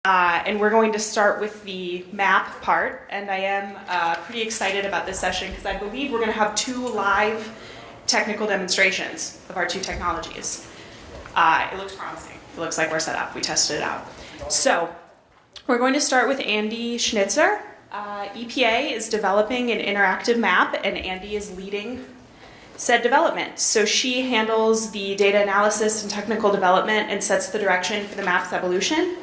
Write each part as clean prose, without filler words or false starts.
And we're going to start with the map part, and I am pretty excited about this session because I believe we're going to have 2 live technical demonstrations of our 2 technologies. It looks promising. It looks like we're set up. We tested it out. So we're going to start with Andy Schnitzer. EPA is developing an interactive map, and Andy is leading said development. So she handles the data analysis and technical development and sets the direction for the map's evolution.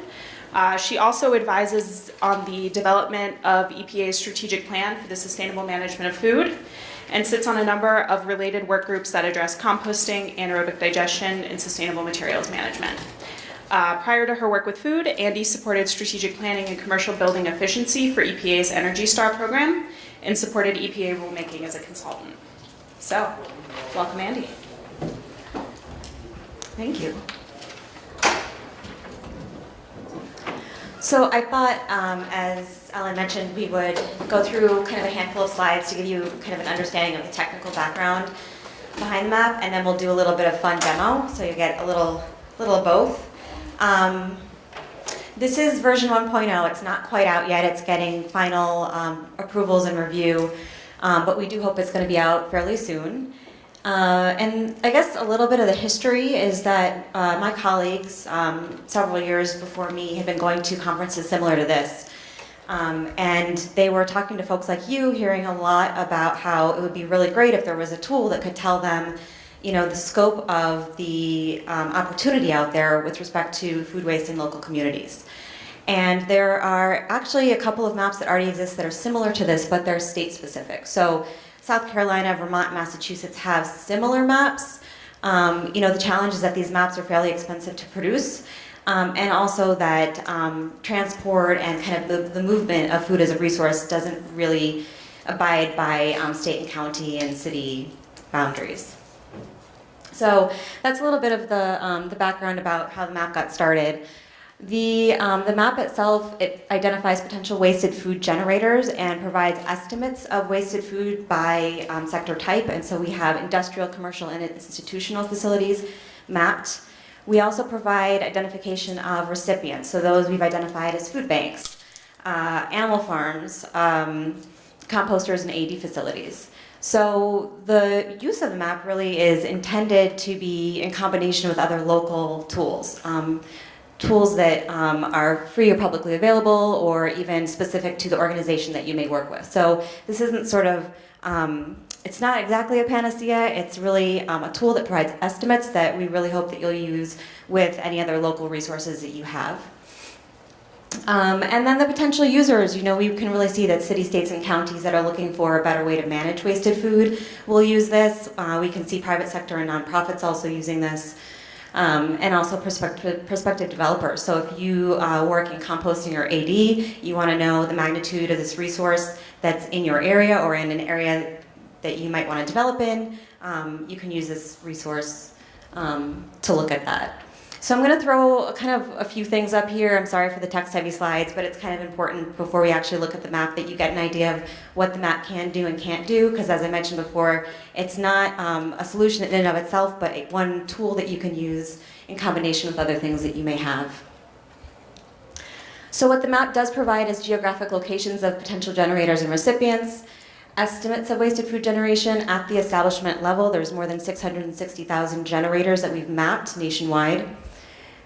She also advises on the development of EPA's strategic plan for the sustainable management of food and sits on a number of related work groups that address composting, anaerobic digestion, and sustainable materials management. Prior to her work with food, Andy supported strategic planning and commercial building efficiency for EPA's Energy Star program and supported EPA rulemaking as a consultant. So, welcome, Andy. Thank you. So I thought, as Ellen mentioned, we would go through kind of a handful of slides to give you kind of an understanding of the technical background behind the map, and then we'll do a little bit of fun demo, so you get a little of both. This is version 1.0. It's not quite out yet. It's getting final approvals and review, but we do hope it's going to be out fairly soon. And I guess a little bit of the history is that my colleagues, several years before me, had been going to conferences similar to this. And they were talking to folks like you, hearing a lot about how it would be really great if there was a tool that could tell them, you know, the scope of the opportunity out there with respect to food waste in local communities. And there are actually a couple of maps that already exist that are similar to this, but they're state specific. So South Carolina, Vermont, Massachusetts have similar maps. You know, the challenge is that these maps are fairly expensive to produce, and also that transport and kind of the movement of food as a resource doesn't really abide by state and county and city boundaries. So that's a little bit of the background about how the map got started. The map itself, it identifies potential wasted food generators and provides estimates of wasted food by sector type. And so we have industrial, commercial, and institutional facilities mapped. We also provide identification of recipients. So those we've identified as food banks, animal farms, composters, and AD facilities. So the use of the map really is intended to be in combination with other local tools. Tools that are free or publicly available, or even specific to the organization that you may work with. So this isn't sort of, it's not exactly a panacea, it's really a tool that provides estimates that we really hope that you'll use with any other local resources that you have. And then the potential users, you know, we can really see that cities, states, and counties that are looking for a better way to manage wasted food will use this. We can see private sector and nonprofits also using this. And also prospective developers. So if you work in composting or AD, you want to know the magnitude of this resource that's in your area or in an area that you might want to develop in, you can use this resource to look at that. So I'm going to throw kind of a few things up here. I'm sorry for the text-heavy slides, but it's kind of important before we actually look at the map that you get an idea of what the map can do and can't do, because as I mentioned before, it's not a solution in and of itself, but one tool that you can use in combination with other things that you may have. So what the map does provide is geographic locations of potential generators and recipients, estimates of wasted food generation at the establishment level. There's more than 660,000 generators that we've mapped nationwide.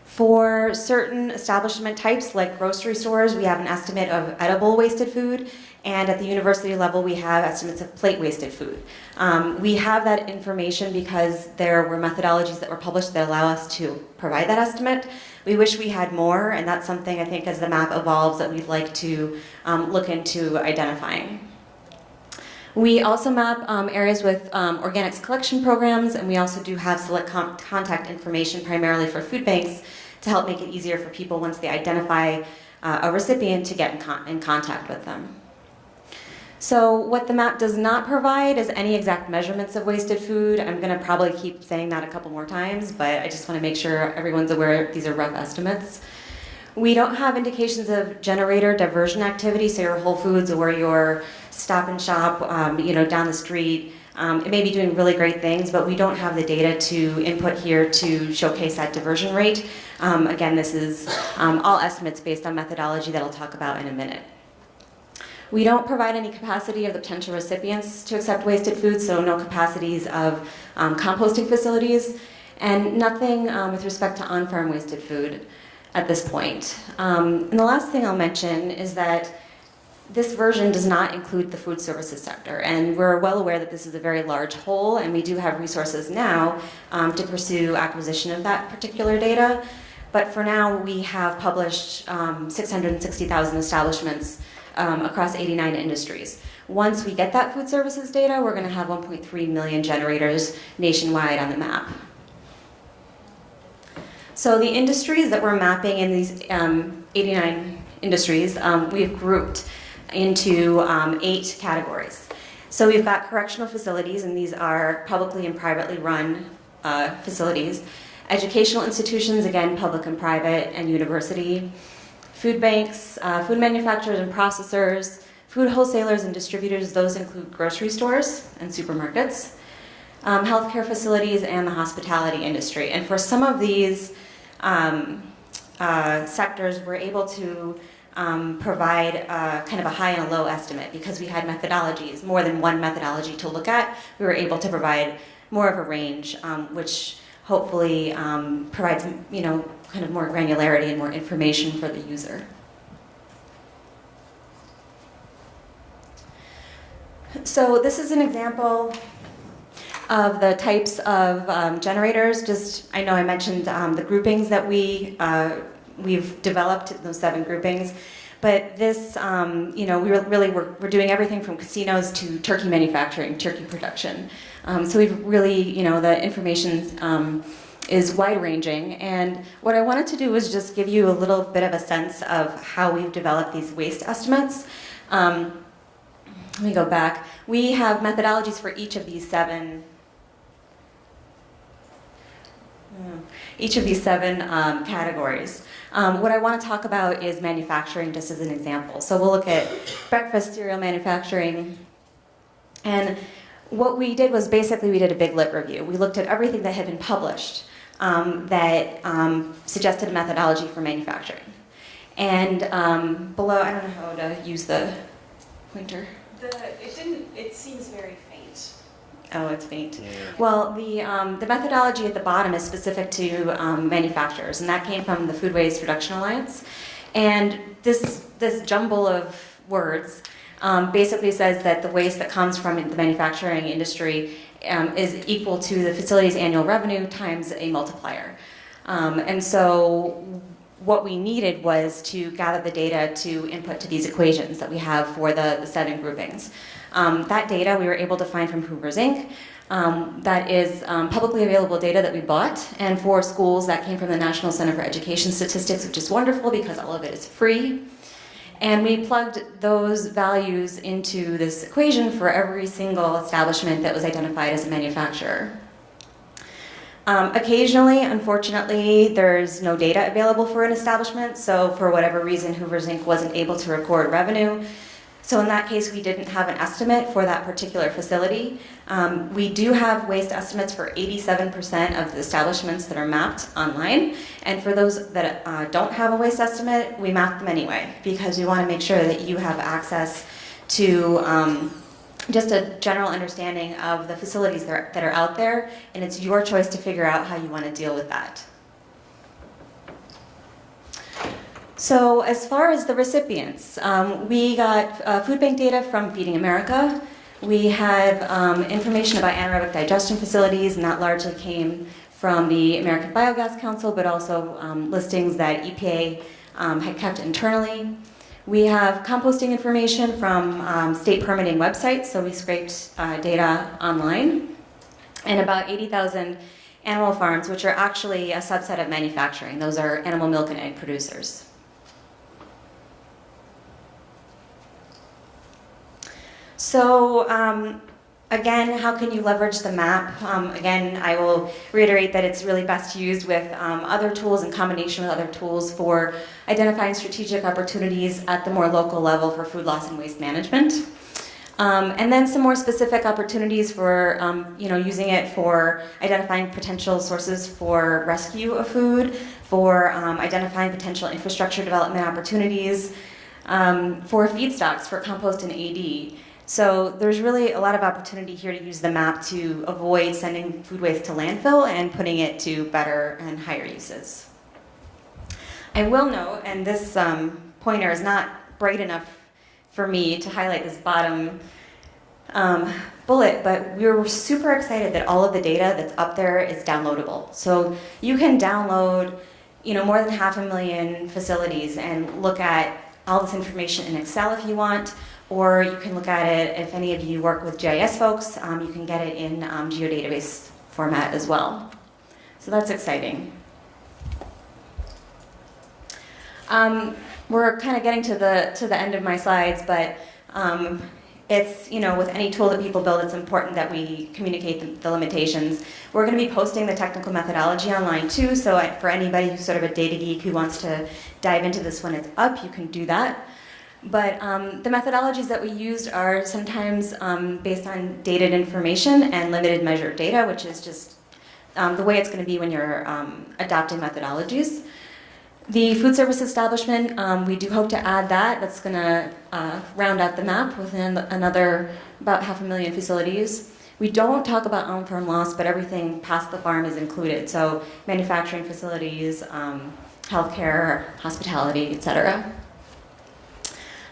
For certain establishment types, like grocery stores, we have an estimate of edible wasted food, and at the university level, we have estimates of plate wasted food. We have that information because there were methodologies that were published that allow us to provide that estimate. We wish we had more, and that's something I think as the map evolves that we'd like to look into identifying. We also map areas with organics collection programs, and we also do have select contact information primarily for food banks to help make it easier for people once they identify a recipient to get in contact with them. So what the map does not provide is any exact measurements of wasted food. I'm going to probably keep saying that a couple more times, but I just want to make sure everyone's aware these are rough estimates. We don't have indications of generator diversion activity, so your Whole Foods or your Stop and Shop, you know, down the street, it may be doing really great things, but we don't have the data to input here to showcase that diversion rate. Again, this is all estimates based on methodology that I'll talk about in a minute. We don't provide any capacity of the potential recipients to accept wasted food, so no capacities of composting facilities, and nothing with respect to on-farm wasted food at this point. And the last thing I'll mention is that this version does not include the food services sector, and we're well aware that this is a very large hole, and we do have resources now to pursue acquisition of that particular data. But for now, we have published 660,000 establishments across 89 industries. Once we get that food services data, we're going to have 1.3 million generators nationwide on the map. So the industries that we're mapping in these 89 industries, we've grouped into 8 categories. So we've got correctional facilities, and these are publicly and privately run facilities. Educational institutions, again, public and private, and university. Food banks, food manufacturers and processors, food wholesalers and distributors, those include grocery stores and supermarkets, healthcare facilities, and the hospitality industry. And for some of these sectors, we're able to provide kind of a high and a low estimate because we had methodologies, more than one methodology to look at. We were able to provide more of a range, which hopefully provides, kind of more granularity and more information for the user. So this is an example of the types of generators. I know I mentioned the groupings that we've developed, those 7 groupings. But this, we're doing everything from casinos to turkey manufacturing, turkey production. So we've really, the information is wide-ranging. And what I wanted to do was just give you a little bit of a sense of how we've developed these waste estimates. Let me go back. We have methodologies for each of these 7 categories. What I want to talk about is manufacturing, just as an example. So we'll look at breakfast cereal manufacturing. And what we did was basically we did a big lit review. We looked at everything that had been published that suggested a methodology for manufacturing. And below, I don't know how to use the pointer. It seems very faint. Oh, it's faint. Yeah. Well, the methodology at the bottom is specific to manufacturers, and that came from the Food Waste Reduction Alliance. And this jumble of words basically says that the waste that comes from the manufacturing industry is equal to the facility's annual revenue times a multiplier. And so what we needed was to gather the data to input to these equations that we have for the 7 groupings. That data we were able to find from Hoover's Inc. That is publicly available data that we bought, and for schools that came from the National Center for Education Statistics, which is wonderful because all of it is free. And we plugged those values into this equation for every single establishment that was identified as a manufacturer. Occasionally, unfortunately, there's no data available for an establishment, so for whatever reason, Hoover's Inc. wasn't able to record revenue. So in that case, we didn't have an estimate for that particular facility. We do have waste estimates for 87% of the establishments that are mapped online. And for those that don't have a waste estimate, we map them anyway, because we want to make sure that you have access to just a general understanding of the facilities that are out there, and it's your choice to figure out how you want to deal with that. So as far as the recipients, we got food bank data from Feeding America. We had information about anaerobic digestion facilities, and that largely came from the American Biogas Council, but also listings that EPA had kept internally. We have composting information from state permitting websites, so we scraped data online, and about 80,000 animal farms, which are actually a subset of manufacturing. Those are animal milk and egg producers. So again, how can you leverage the map? Again, I will reiterate that it's really best used with other tools in combination with other tools for identifying strategic opportunities at the more local level for food loss and waste management. And then some more specific opportunities for using it for identifying potential sources for rescue of food, for identifying potential infrastructure development opportunities, for feedstocks, for compost and AD. So there's really a lot of opportunity here to use the map to avoid sending food waste to landfill and putting it to better and higher uses. I will note, and this pointer is not bright enough for me to highlight this bottom bullet, but we were super excited that all of the data that's up there is downloadable. So you can download, more than 500,000 facilities and look at all this information in Excel if you want, or you can look at it, if any of you work with GIS folks, you can get it in geodatabase format as well. So that's exciting. We're kind of getting to the end of my slides, but it's, with any tool that people build, it's important that we communicate the limitations. We're going to be posting the technical methodology online too, so for anybody who's sort of a data geek who wants to dive into this when it's up, you can do that. But the methodologies that we used are sometimes based on dated information and limited measured data, which is just the way it's going to be when you're adopting methodologies. The food service establishment, we do hope to add that. That's going to round out the map within another about 500,000 facilities. We don't talk on on-farm loss, but everything past the farm is included. So manufacturing facilities, healthcare, hospitality, etc.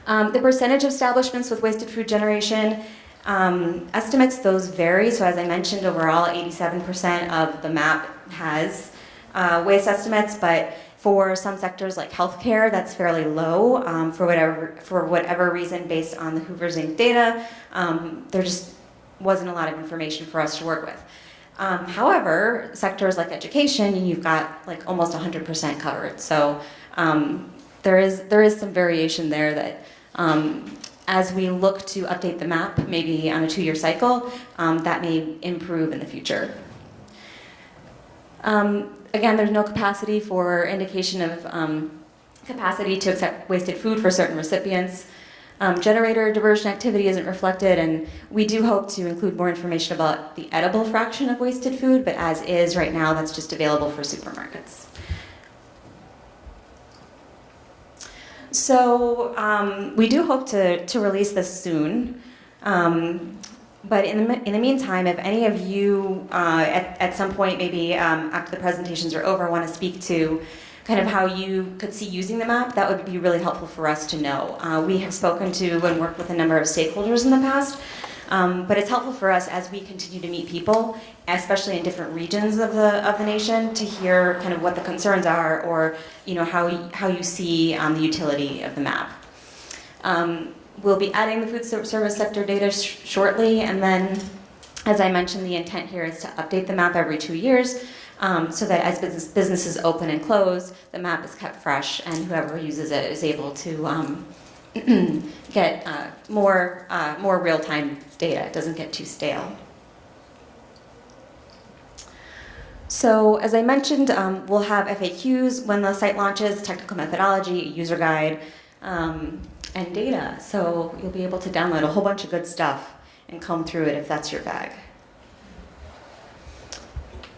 The percentage of establishments with wasted food generation, estimates, those vary. So as I mentioned, overall 87% of the map has waste estimates, but for some sectors like healthcare, that's fairly low for whatever reason based on the Hoover's Inc. data. There just wasn't a lot of information for us to work with. However, sectors like education, you've got like almost 100% covered. So there is some variation there that as we look to update the map, maybe on a 2-year cycle, that may improve in the future. Again, there's no capacity for indication of capacity to accept wasted food for certain recipients. Generator diversion activity isn't reflected, and we do hope to include more information about the edible fraction of wasted food, but as is right now, that's just available for supermarkets. So we do hope to release this soon. But in the meantime, if any of you at some point, maybe after the presentations are over, want to speak to kind of how you could see using the map, that would be really helpful for us to know. We have spoken to and worked with a number of stakeholders in the past, but it's helpful for us as we continue to meet people, especially in different regions of the nation, to hear kind of what the concerns are, or how you see the utility of the map. We'll be adding the food service sector data shortly, and then, as I mentioned, the intent here is to update the map every 2 years, so that as businesses open and close, the map is kept fresh, and whoever uses it is able to get more real-time data. It doesn't get too stale. So, as I mentioned, we'll have FAQs when the site launches, technical methodology, user guide, and data. So you'll be able to download a whole bunch of good stuff and comb through it if that's your bag.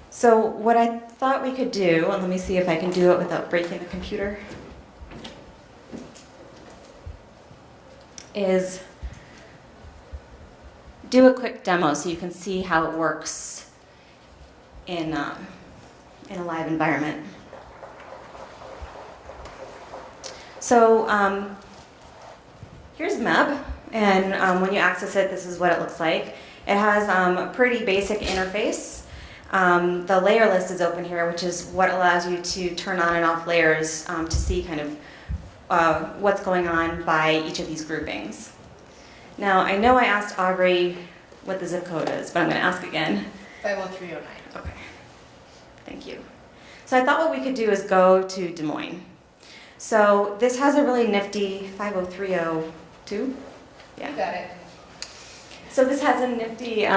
So what I thought we could do, and let me see if I can do it without breaking the computer, is do a quick demo so you can see how it works in a live environment. So here's the map, and when you access it, this is what it looks like. It has a pretty basic interface. The layer list is open here, which is what allows you to turn on and off layers to see kind of what's going on by each of these groupings. Now, I know I asked Aubrey what the zip code is, but I'm going to ask again. 50309. Okay, thank you. So I thought what we could do is go to Des Moines. So this has a really nifty 50302. Yeah. You got it. So this has a nifty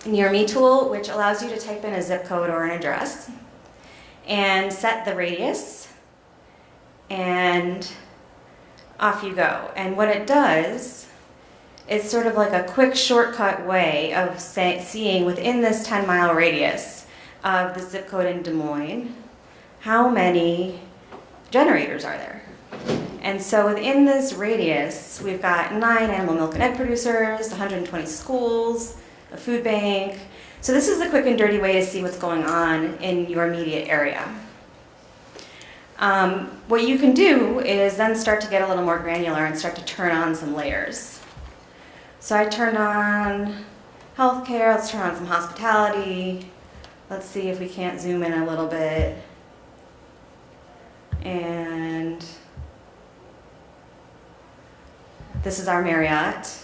Near Me tool, which allows you to type in a zip code or an address and set the radius, and off you go. And what it does it's sort of like a quick shortcut way of seeing within this 10-mile radius of the zip code in Des Moines, how many generators are there? And so within this radius, we've got 9 animal milk and egg producers, 120 schools, a food bank. So this is a quick and dirty way to see what's going on in your immediate area. What you can do is then start to get a little more granular and start to turn on some layers. So I turned on healthcare, let's turn on some hospitality. Let's see if we can't zoom in a little bit. And this is our Marriott.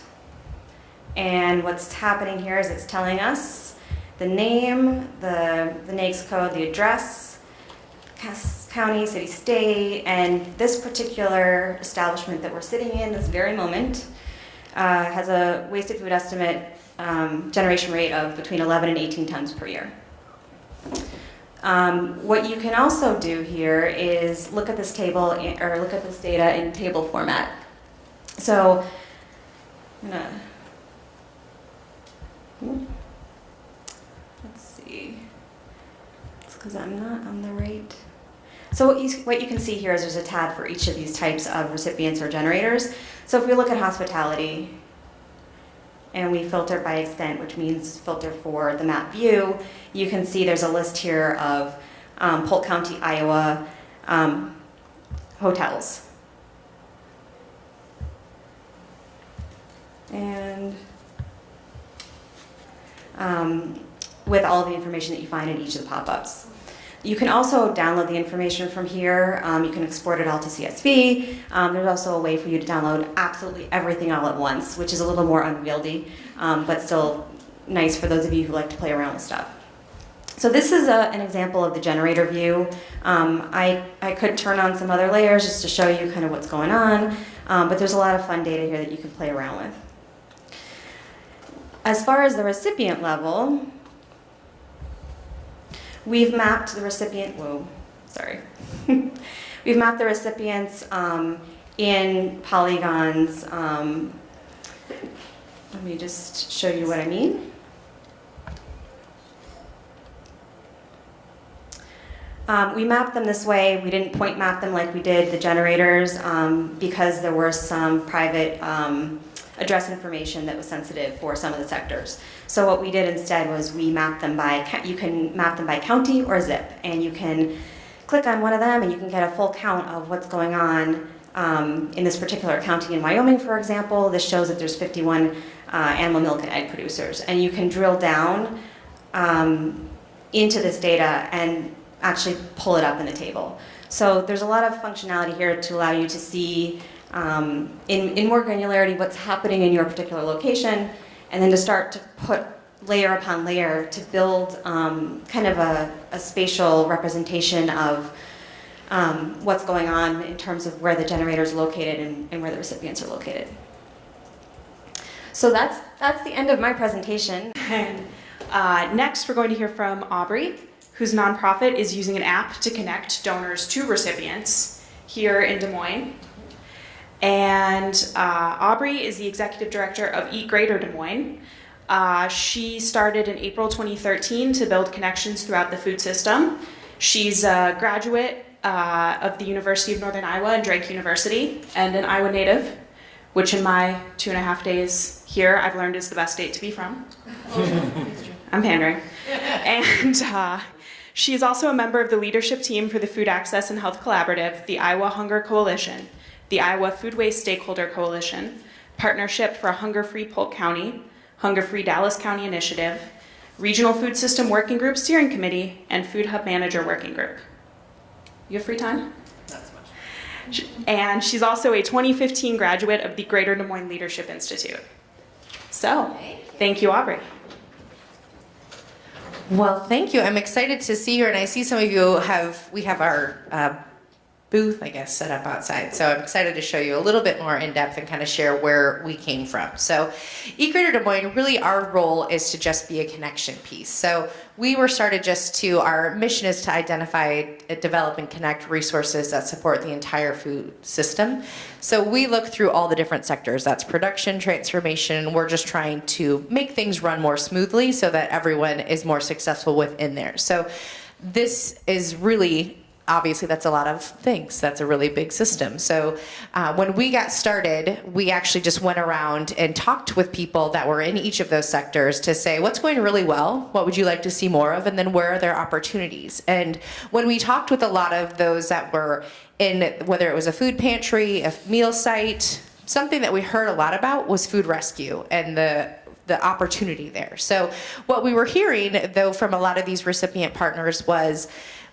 And what's happening here is it's telling us the name, the NAICS code, the address, county, city, state, and this particular establishment that we're sitting in this very moment has a wasted food estimate generation rate of between 11 and 18 tons per year. What you can also do here is look at this table, or look at this data in table format. So, I'm gonna, let's see, it's because I'm not on the right. So what you can see here is there's a tab for each of these types of recipients or generators. So if we look at hospitality, and we filter by extent, which means filter for the map view, you can see there's a list here of Polk County, Iowa hotels. And with all of the information that you find in each of the pop-ups. You can also download the information from here. You can export it all to CSV. There's also a way for you to download absolutely everything all at once, which is a little more unwieldy, but still nice for those of you who like to play around with stuff. So this is an example of the generator view. I could turn on some other layers just to show you kind of what's going on, but there's a lot of fun data here that you can play around with. As far as the recipient level, we've mapped the recipient, we've mapped the recipients in polygons. Let me just show you what I mean. We mapped them this way. We didn't point map them like we did the generators because there were some private address information that was sensitive for some of the sectors. So what we did instead was we mapped them by, you can map them by county or zip, and you can click on one of them and you can get a full count of what's going on in this particular county. In Wyoming, for example, this shows that there's 51 animal milk and egg producers, and you can drill down into this data and actually pull it up in the table. So there's a lot of functionality here to allow you to see in more granularity what's happening in your particular location, and then to start to put layer upon layer to build kind of a spatial representation of what's going on in terms of where the generator is located and where the recipients are located. So that's the end of my presentation. And next we're going to hear from Aubrey, whose nonprofit is using an app to connect donors to recipients here in Des Moines. And Aubrey is the executive director of Eat Greater Des Moines. She started in April 2013 to build connections throughout the food system. She's a graduate of the University of Northern Iowa and Drake University, and an Iowa native, which in my 2.5 days here I've learned is the best state to be from. I'm pandering. And she is also a member of the leadership team for the Food Access and Health Collaborative, the Iowa Hunger Coalition, the Iowa Food Waste Stakeholder Coalition, Partnership for a Hunger-Free Polk County, Hunger-Free Dallas County Initiative, Regional Food System Working Group Steering Committee, and Food Hub Manager Working Group. You have free time? Not so much. And she's also a 2015 graduate of the Greater Des Moines Leadership Institute. So, thank you, Aubrey. Well, thank you. I'm excited to see you, and I see some of you we have our booth, I guess, set up outside. So I'm excited to show you a little bit more in depth and kind of share where we came from. So Greater Des Moines, really our role is to just be a connection piece. So we were started our mission is to identify, develop, and connect resources that support the entire food system. So we look through all the different sectors. That's production, transformation. We're just trying to make things run more smoothly so that everyone is more successful within there. So this is really, obviously that's a lot of things. That's a really big system. So when we got started, we actually just went around and talked with people that were in each of those sectors to say, what's going really well? What would you like to see more of? And then where are there opportunities? And when we talked with a lot of those that were in, whether it was a food pantry, a meal site, something that we heard a lot about was food rescue and the opportunity there. So what we were hearing, though, from a lot of these recipient partners was,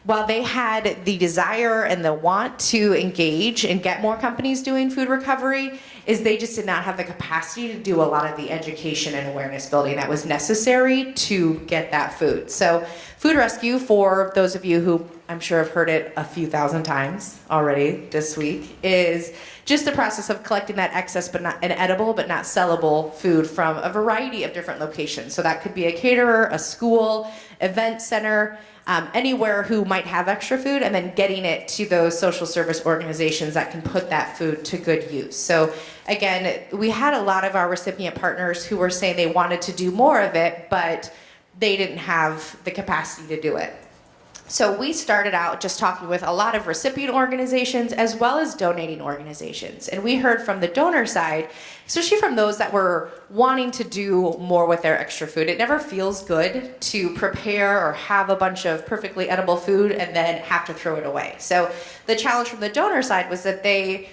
while they had the desire and the want to engage and get more companies doing food recovery, is they just did not have the capacity to do a lot of the education and awareness building that was necessary to get that food. So food rescue, for those of you who I'm sure have heard it a few thousand times already this week, is just the process of collecting that excess but not an edible but not sellable food from a variety of different locations. So that could be a caterer, a school, event center, anywhere who might have extra food, and then getting it to those social service organizations that can put that food to good use. So again, we had a lot of our recipient partners who were saying they wanted to do more of it, but they didn't have the capacity to do it. So we started out just talking with a lot of recipient organizations as well as donating organizations. And we heard from the donor side, especially from those that were wanting to do more with their extra food. It never feels good to prepare or have a bunch of perfectly edible food and then have to throw it away. So the challenge from the donor side was that they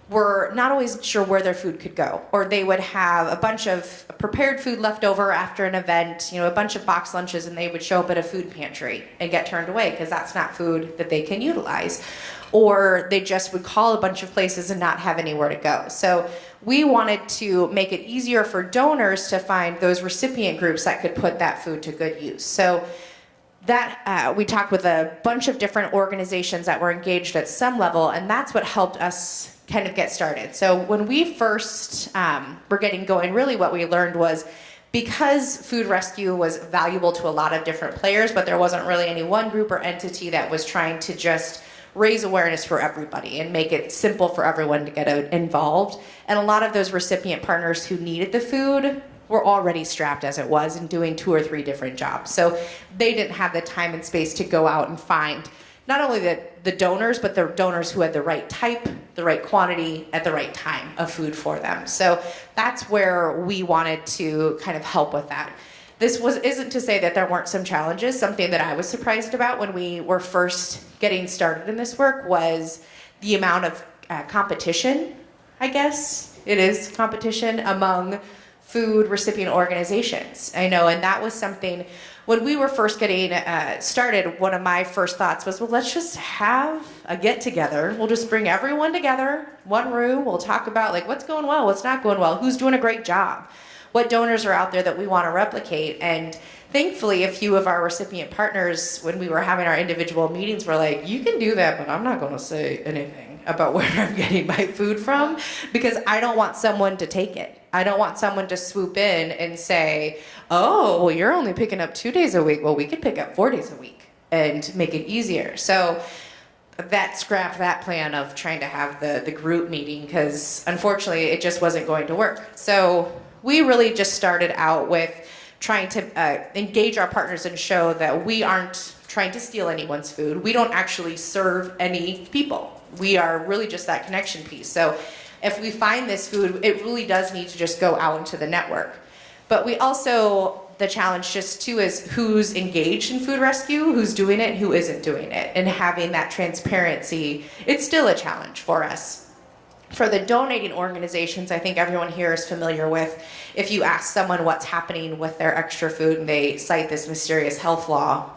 were not always sure where their food could go, or they would have a bunch of prepared food left over after an event, a bunch of box lunches, and they would show up at a food pantry and get turned away because that's not food that they can utilize. Or they just would call a bunch of places and not have anywhere to go. So we wanted to make it easier for donors to find those recipient groups that could put that food to good use. So that we talked with a bunch of different organizations that were engaged at some level, and that's what helped us kind of get started. So when we first were getting going, really what we learned was, because food rescue was valuable to a lot of different players, but there wasn't really any one group or entity that was trying to just raise awareness for everybody and make it simple for everyone to get involved. And a lot of those recipient partners who needed the food were already strapped as it was and doing 2 or 3 different jobs. So they didn't have the time and space to go out and find not only the donors, but the donors who had the right type, the right quantity, at the right time of food for them. So that's where we wanted to kind of help with that. This isn't to say that there weren't some challenges. Something that I was surprised about when we were first getting started in this work was the amount of competition, I guess it is competition, among food recipient organizations. I know, and that was something, when we were first getting started, one of my first thoughts was, well, let's just have a get-together. We'll just bring everyone together, one room. We'll talk about what's going well, what's not going well, who's doing a great job, what donors are out there that we want to replicate. And thankfully, a few of our recipient partners, when we were having our individual meetings, were like, you can do that, but I'm not going to say anything about where I'm getting my food from, because I don't want someone to take it. I don't want someone to swoop in and say, oh, well, you're only picking up 2 days a week. Well, we could pick up 4 days a week and make it easier. So that scrapped that plan of trying to have the group meeting, because unfortunately it just wasn't going to work. So we really just started out with trying to engage our partners and show that we aren't trying to steal anyone's food. We don't actually serve any people. We are really just that connection piece. So if we find this food, it really does need to just go out into the network. But we also, the challenge just too is who's engaged in food rescue, who's doing it, and who isn't doing it. And having that transparency, it's still a challenge for us. For the donating organizations, I think everyone here is familiar with, if you ask someone what's happening with their extra food and they cite this mysterious health law,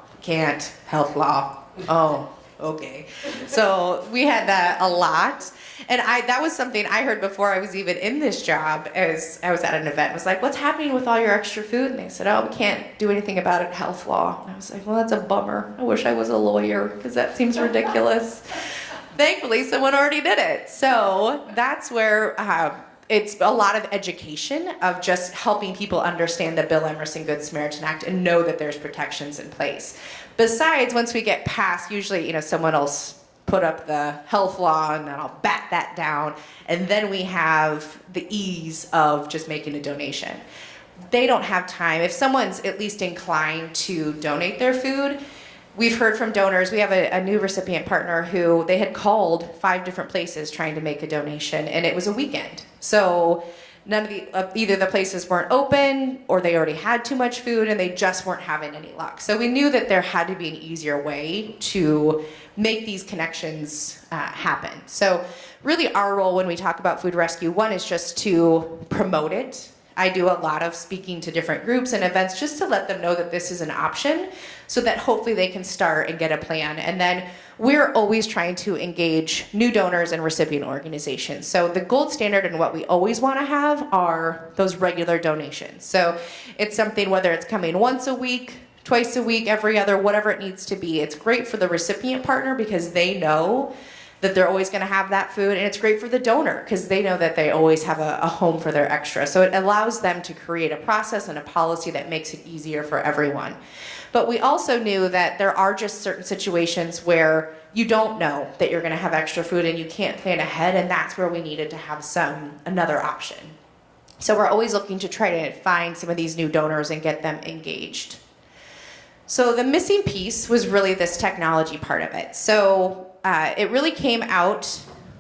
health law, oh, okay. So we had that a lot. And that was something I heard before I was even in this job, as I was at an event. It was like, what's happening with all your extra food? And they said, oh, we can't do anything about it, health law. And I was like, well, that's a bummer. I wish I was a lawyer, because that seems ridiculous. Thankfully, someone already did it. So that's where it's a lot of education of just helping people understand the Bill Emerson Good Samaritan Act and know that there's protections in place. Besides, once we get past, usually, someone else put up the health law and then I'll bat that down. And then we have the ease of just making a donation. They don't have time. If someone's at least inclined to donate their food, we've heard from donors. We have a new recipient partner who they had called 5 different places trying to make a donation, and it was a weekend. So none of either the places weren't open or they already had too much food and they just weren't having any luck. So we knew that there had to be an easier way to make these connections happen. So really our role when we talk about food rescue, one is just to promote it. I do a lot of speaking to different groups and events just to let them know that this is an option so that hopefully they can start and get a plan. And then we're always trying to engage new donors and recipient organizations. So the gold standard and what we always want to have are those regular donations. So it's something, whether it's coming once a week, twice a week, every other, whatever it needs to be. It's great for the recipient partner because they know that they're always going to have that food, and it's great for the donor because they know that they always have a home for their extra. So it allows them to create a process and a policy that makes it easier for everyone. But we also knew that there are just certain situations where you don't know that you're going to have extra food and you can't plan ahead, and that's where we needed to have another option. So we're always looking to try to find some of these new donors and get them engaged. So the missing piece was really this technology part of it. So it really came out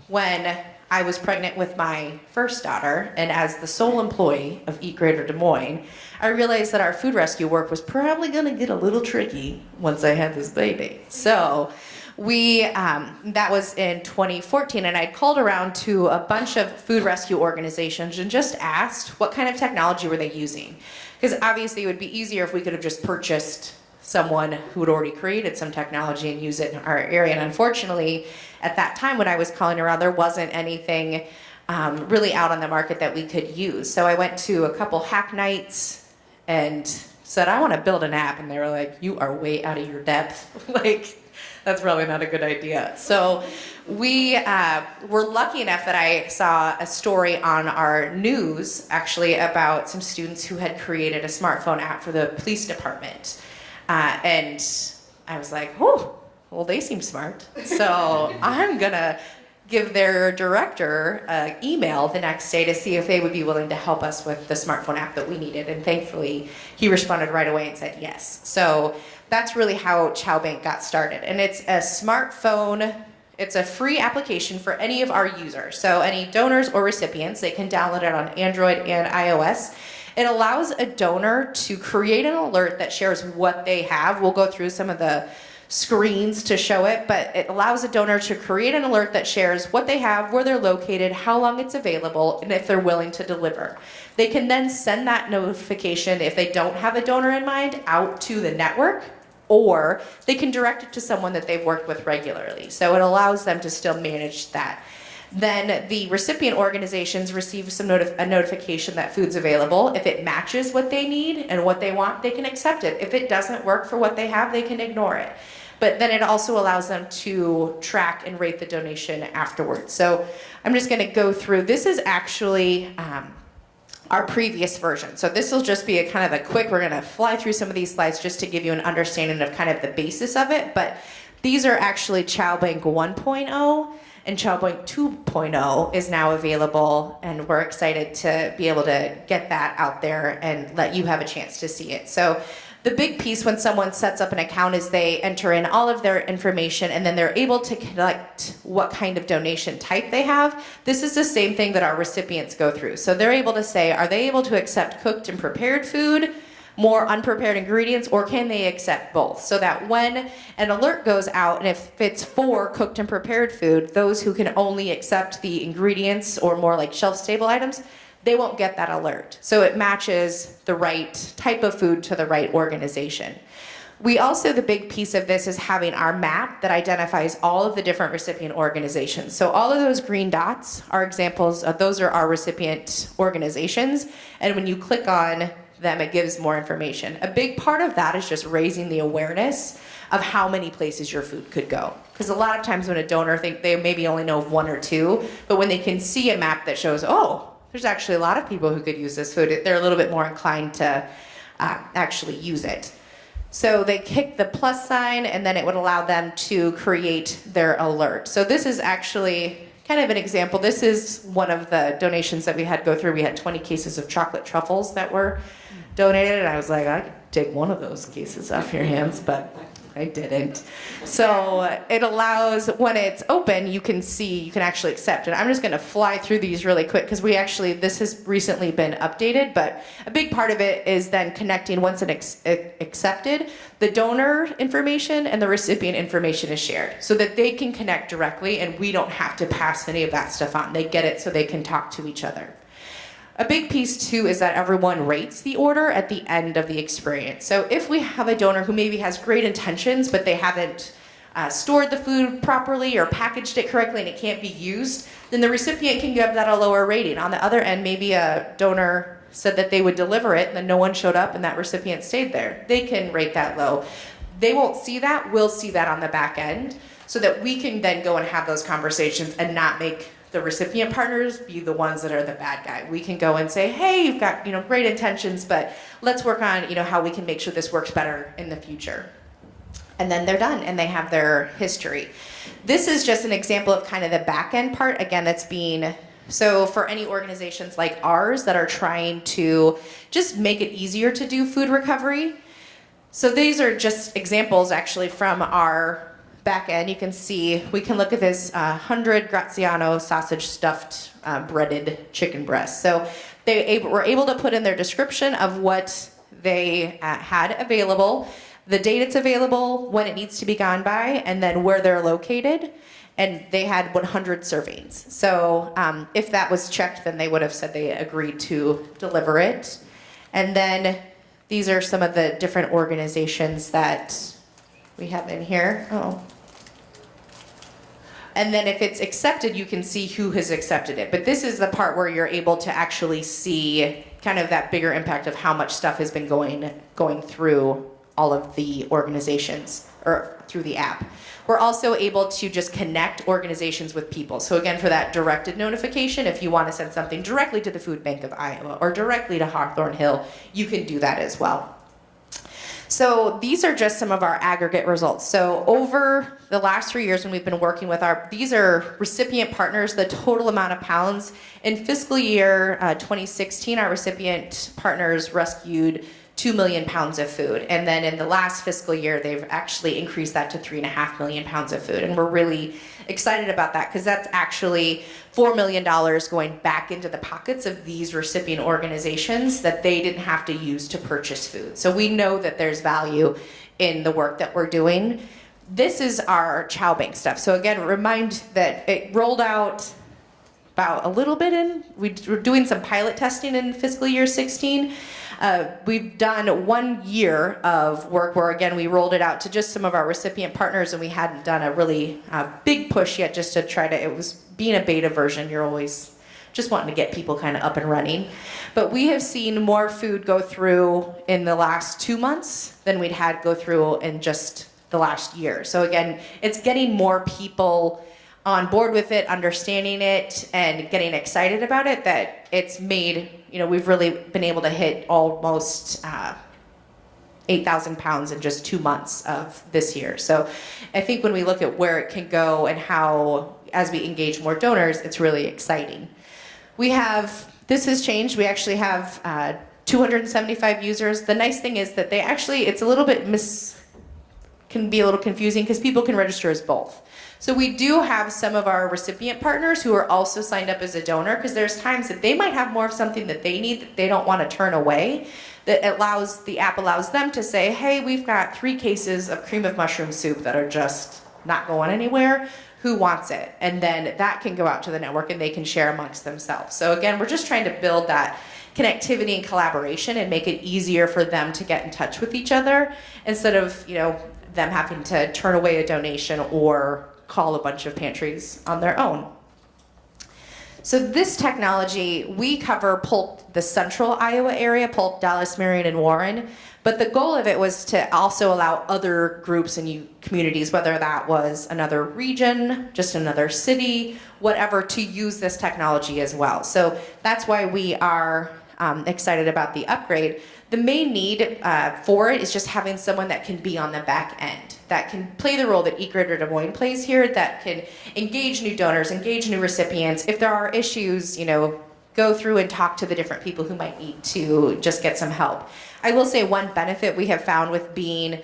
when I was pregnant with my first daughter, and as the sole employee of Eat Greater Des Moines, I realized that our food rescue work was probably going to get a little tricky once I had this baby. So that was in 2014, and I called around to a bunch of food rescue organizations and just asked what kind of technology were they using. Because obviously it would be easier if we could have just purchased someone who had already created some technology and use it in our area. And unfortunately, at that time when I was calling around, there wasn't anything really out on the market that we could use. So I went to a couple hack nights and said, I want to build an app. And they were like, you are way out of your depth. Like, that's probably not a good idea. So we were lucky enough that I saw a story on our news actually about some students who had created a smartphone app for the police department. And I was like, oh, well, they seem smart. So I'm going to give their director an email the next day to see if they would be willing to help us with the smartphone app that we needed. And thankfully, he responded right away and said yes. So that's really how Chow Bank got started. And it's a smartphone. It's a free application for any of our users. So any donors or recipients, they can download it on Android and iOS. It allows a donor to create an alert that shares what they have. We'll go through some of the screens to show it, but it allows a donor to create an alert that shares what they have, where they're located, how long it's available, and if they're willing to deliver. They can then send that notification, if they don't have a donor in mind, out to the network, or they can direct it to someone that they've worked with regularly. So it allows them to still manage that. Then the recipient organizations receive a notification that food's available. If it matches what they need and what they want, they can accept it. If it doesn't work for what they have, they can ignore it. But then it also allows them to track and rate the donation afterwards. So I'm just going to go through. This is actually our previous version. So this will just be a kind of a quick, we're going to fly through some of these slides just to give you an understanding of kind of the basis of it. But these are actually Chow Bank 1.0. And Chow Bank 2.0 is now available, and we're excited to be able to get that out there and let you have a chance to see it. So the big piece when someone sets up an account is they enter in all of their information, and then they're able to select what kind of donation type they have. This is the same thing that our recipients go through. So they're able to say, are they able to accept cooked and prepared food, more unprepared ingredients, or can they accept both? So that when an alert goes out, and if it's for cooked and prepared food, those who can only accept the ingredients or more like shelf-stable items, they won't get that alert. So it matches the right type of food to the right organization. We also, the big piece of this is having our map that identifies all of the different recipient organizations. So all of those green dots are examples of, those are our recipient organizations. And when you click on them, it gives more information. A big part of that is just raising the awareness of how many places your food could go. Because a lot of times when a donor they maybe only know of one or two, but when they can see a map that shows, oh, there's actually a lot of people who could use this food, they're a little bit more inclined to actually use it. So they click the plus sign, and then it would allow them to create their alert. So this is actually kind of an example. This is one of the donations that we had go through. We had 20 cases of chocolate truffles that were donated, and I was like, I could take one of those cases off your hands, but I didn't. So it allows, when it's open, you can actually accept it. I'm just gonna fly through these really quick because this has recently been updated, but a big part of it is then connecting once it's accepted, the donor information and the recipient information is shared so that they can connect directly and we don't have to pass any of that stuff on. They get it so they can talk to each other. A big piece too is that everyone rates the order at the end of the experience. So if we have a donor who maybe has great intentions, but they haven't stored the food properly or packaged it correctly and it can't be used, then the recipient can give that a lower rating. On the other end, maybe a donor said that they would deliver it and then no one showed up and that recipient stayed there. They can rate that low. They won't see that, we'll see that on the back end so that we can then go and have those conversations and not make the recipient partners be the ones that are the bad guy. We can go and say, hey, you've got great intentions, but let's work on how we can make sure this works better in the future. And then they're done and they have their history. This is just an example of kind of the back end part. Again, that's so for any organizations like ours that are trying to just make it easier to do food recovery. So these are just examples actually from our back end. You can see, we can look at this 100 Graziano sausage stuffed breaded chicken breast. So they were able to put in their description of what they had available, the date it's available, when it needs to be gone by, and then where they're located. And they had 100 servings. So if that was checked, then they would have said they agreed to deliver it. And then these are some of the different organizations that we have in here. And then if it's accepted, you can see who has accepted it. But this is the part where you're able to actually see kind of that bigger impact of how much stuff has been going through all of the organizations or through the app. We're also able to just connect organizations with people. So again, for that directed notification, if you want to send something directly to the Food Bank of Iowa or directly to Hawthorne Hill, you can do that as well. So these are just some of our aggregate results. So over the last 3 years when we've been working with these are recipient partners, the total amount of pounds. In fiscal year 2016, our recipient partners rescued 2 million pounds of food. And then in the last fiscal year, they've actually increased that to 3.5 million pounds of food. And we're really excited about that because that's actually $4 million going back into the pockets of these recipient organizations that they didn't have to use to purchase food. So we know that there's value in the work that we're doing. This is our Chow Bank stuff. So again, remind that it rolled out about a little bit in. We were doing some pilot testing in fiscal year 16. We've done 1 year of work where, again, we rolled it out to just some of our recipient partners, and we hadn't done a really big push yet just to try to, it was being a beta version, you're always just wanting to get people kind of up and running. But we have seen more food go through in the last 2 months than we'd had go through in just the last year. So again, it's getting more people on board with it, understanding it, and getting excited about it, that it's made, we've really been able to hit almost 8,000 pounds in just 2 months of this year. So I think when we look at where it can go and how, as we engage more donors, it's really exciting. This has changed. We actually have 275 users. The nice thing is that it's a little bit can be a little confusing because people can register as both. So we do have some of our recipient partners who are also signed up as a donor, because there's times that they might have more of something that they need that they don't want to turn away. The app allows them to say, hey, we've got 3 cases of cream of mushroom soup that are just not going anywhere. Who wants it? And then that can go out to the network and they can share amongst themselves. So again, we're just trying to build that connectivity and collaboration and make it easier for them to get in touch with each other instead of, them having to turn away a donation or call a bunch of pantries on their own. So this technology, we cover Polk, the central Iowa area, Polk, Dallas, Marion, and Warren. But the goal of it was to also allow other groups and communities, whether that was another region, just another city, whatever, to use this technology as well. So that's why we are excited about the upgrade. The main need for it is just having someone that can be on the back end, that can play the role that Greater Des Moines plays here, that can engage new donors, engage new recipients. If there are issues, go through and talk to the different people who might need to just get some help. I will say one benefit we have found with being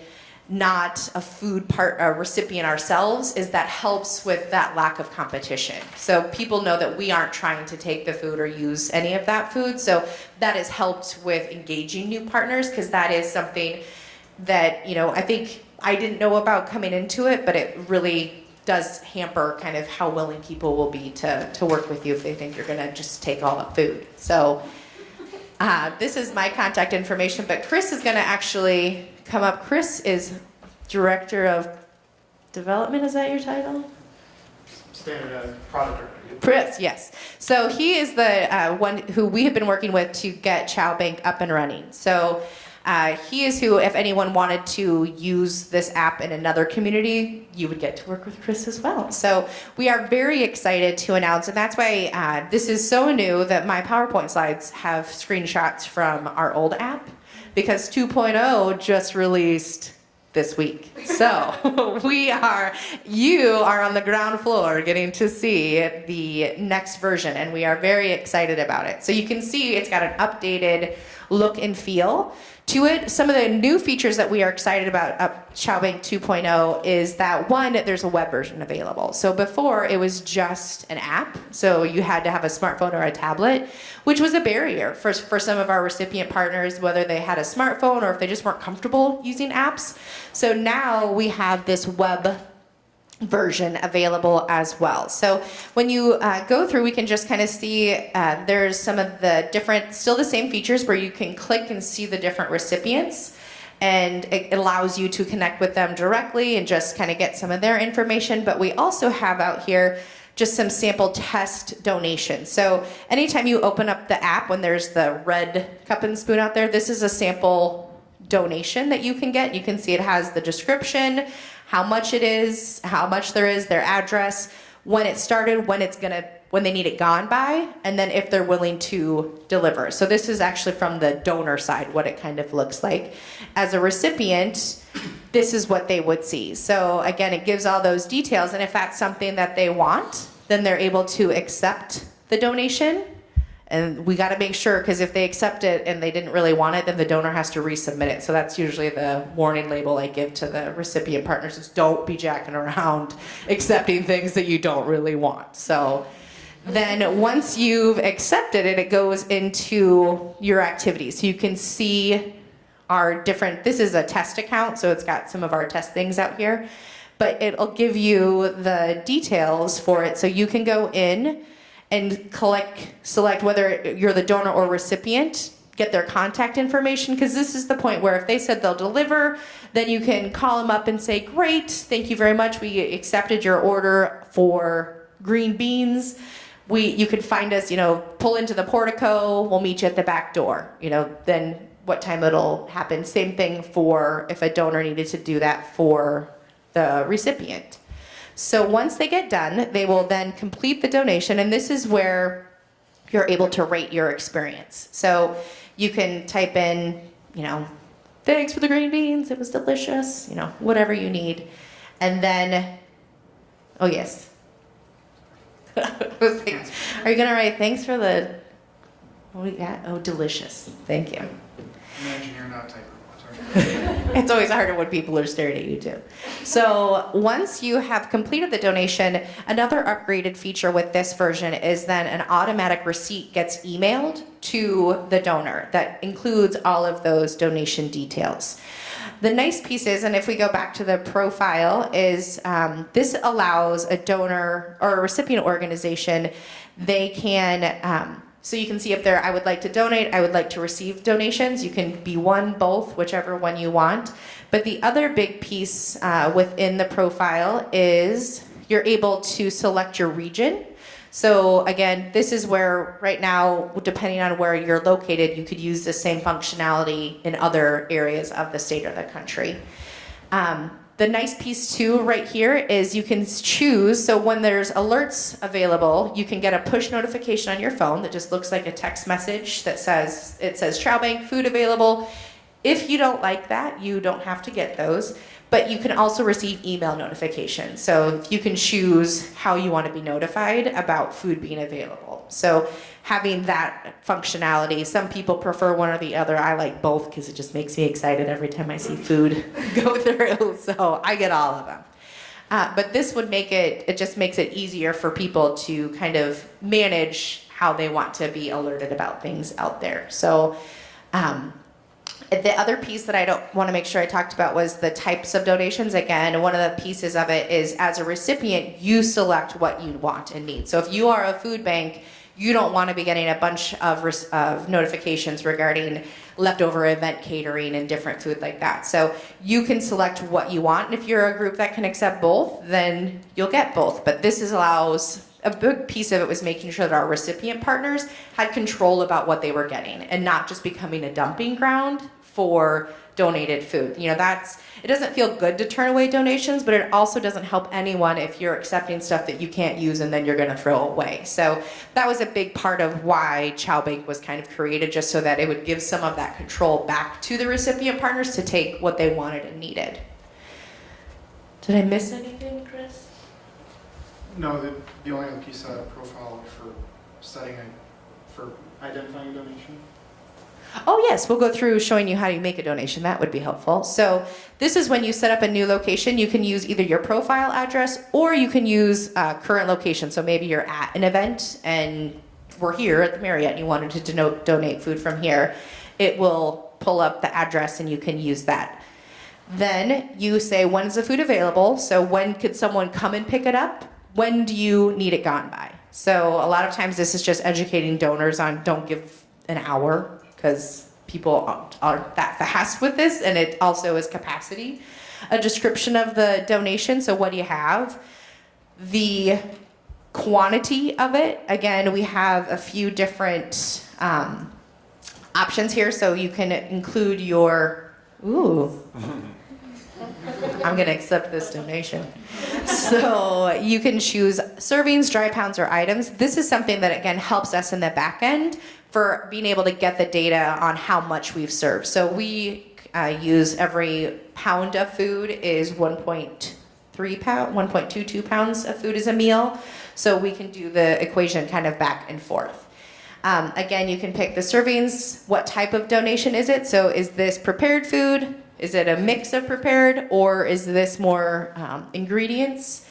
not a recipient ourselves is that helps with that lack of competition. So people know that we aren't trying to take the food or use any of that food. So that has helped with engaging new partners, because that is something that, I think I didn't know about coming into it, but it really does hamper kind of how willing people will be to work with you if they think you're gonna just take all the food. So this is my contact information, but Chris is gonna actually come up. Chris is Director of Development, is that your title? Standard product. Chris, yes. So he is the one who we have been working with to get Chow Bank up and running. So he is who, if anyone wanted to use this app in another community, you would get to work with Chris as well. So we are very excited to announce, and that's why this is so new that my PowerPoint slides have screenshots from our old app, because 2.0 just released this week. So you are on the ground floor getting to see the next version, and we are very excited about it. So you can see it's got an updated look and feel to it. Some of the new features that we are excited about Chow Bank 2.0 is that, one, there's a web version available. So before, it was just an app, so you had to have a smartphone or a tablet, which was a barrier for some of our recipient partners, whether they had a smartphone or if they just weren't comfortable using apps. So now we have this web version available as well. So when you go through, we can just kind of see there's some of the different, still the same features where you can click and see the different recipients, and it allows you to connect with them directly and just kind of get some of their information. But we also have out here just some sample test donations. So anytime you open up the app, when there's the red cup and spoon out there, this is a sample donation that you can get. You can see it has the description, how much it is, how much there is, their address, when it started, when they need it gone by, and then if they're willing to deliver. So this is actually from the donor side, what it kind of looks like. As a recipient, this is what they would see. So again, it gives all those details, and if that's something that they want, then they're able to accept the donation. And we got to make sure, because if they accept it and they didn't really want it, then the donor has to resubmit it. So that's usually the warning label I give to the recipient partners, is don't be jacking around accepting things that you don't really want. So then once you've accepted it, it goes into your activities. So you can see our different, this is a test account, so it's got some of our test things out here, but it'll give you the details for it. So you can go in and select whether you're the donor or recipient, get their contact information, because this is the point where if they said they'll deliver, then you can call them up and say, great, thank you very much, we accepted your order for green beans. You could find us, pull into the portico, we'll meet you at the back door, then what time it'll happen. Same thing for if a donor needed to do that for the recipient. So once they get done, they will then complete the donation, and this is where you're able to rate your experience. So you can type in, thanks for the green beans, it was delicious, whatever you need. And then, oh yes. I was like, are you gonna write thanks for the, what we got? Oh, delicious, thank you. I'm an engineer, not a typer. It's always harder when people are staring at you too. So once you have completed the donation, another upgraded feature with this version is then an automatic receipt gets emailed to the donor that includes all of those donation details. The nice piece is, and if we go back to the profile, is this allows a donor or a recipient organization, they can, so you can see up there, I would like to donate, I would like to receive donations. You can be one, both, whichever one you want. But the other big piece within the profile is you're able to select your region. So again, this is where right now, depending on where you're located, you could use the same functionality in other areas of the state or the country. The nice piece too right here is you can choose, so when there's alerts available, you can get a push notification on your phone that just looks like a text message that says, it says Chow Bank food available. If you don't like that, you don't have to get those, but you can also receive email notifications. So you can choose how you want to be notified about food being available. So having that functionality, some people prefer one or the other. I like both because it just makes me excited every time I see food go through. So I get all of them. But this would make it just makes it easier for people to kind of manage how they want to be alerted about things out there. So the other piece that I don't want to make sure I talked about was the types of donations. Again, one of the pieces of it is as a recipient, you select what you want and need. So if you are a food bank, you don't want to be getting a bunch of notifications regarding leftover event catering and different food like that. So you can select what you want. And if you're a group that can accept both, then you'll get both. But this allows, a big piece of it was making sure that our recipient partners had control about what they were getting and not just becoming a dumping ground for donated food. You know, it doesn't feel good to turn away donations, but it also doesn't help anyone if you're accepting stuff that you can't use and then you're going to throw away. So that was a big part of why Chow Bank was kind of created, just so that it would give some of that control back to the recipient partners to take what they wanted and needed. Did I miss anything, Chris? No, the only other piece of profile for for identifying a donation. Oh yes, we'll go through showing you how you make a donation. That would be helpful. So this is when you set up a new location. You can use either your profile address or you can use current location. So maybe you're at an event and we're here at the Marriott and you wanted to donate food from here. It will pull up the address and you can use that. Then you say, when is the food available? So when could someone come and pick it up? When do you need it gone by? So a lot of times this is just educating donors on don't give an hour, because people aren't that fast with this, and it also is capacity. A description of the donation, so what do you have? The quantity of it, again, we have a few different options here, so you can include your, I'm gonna accept this donation. So you can choose servings, dry pounds, or items. This is something that, again, helps us in the back end for being able to get the data on how much we've served. So we use every pound of food is 1.22 pounds of food is a meal. So we can do the equation kind of back and forth. Again, you can pick the servings. What type of donation is it? So is this prepared food? Is it a mix of prepared, or is this more ingredients?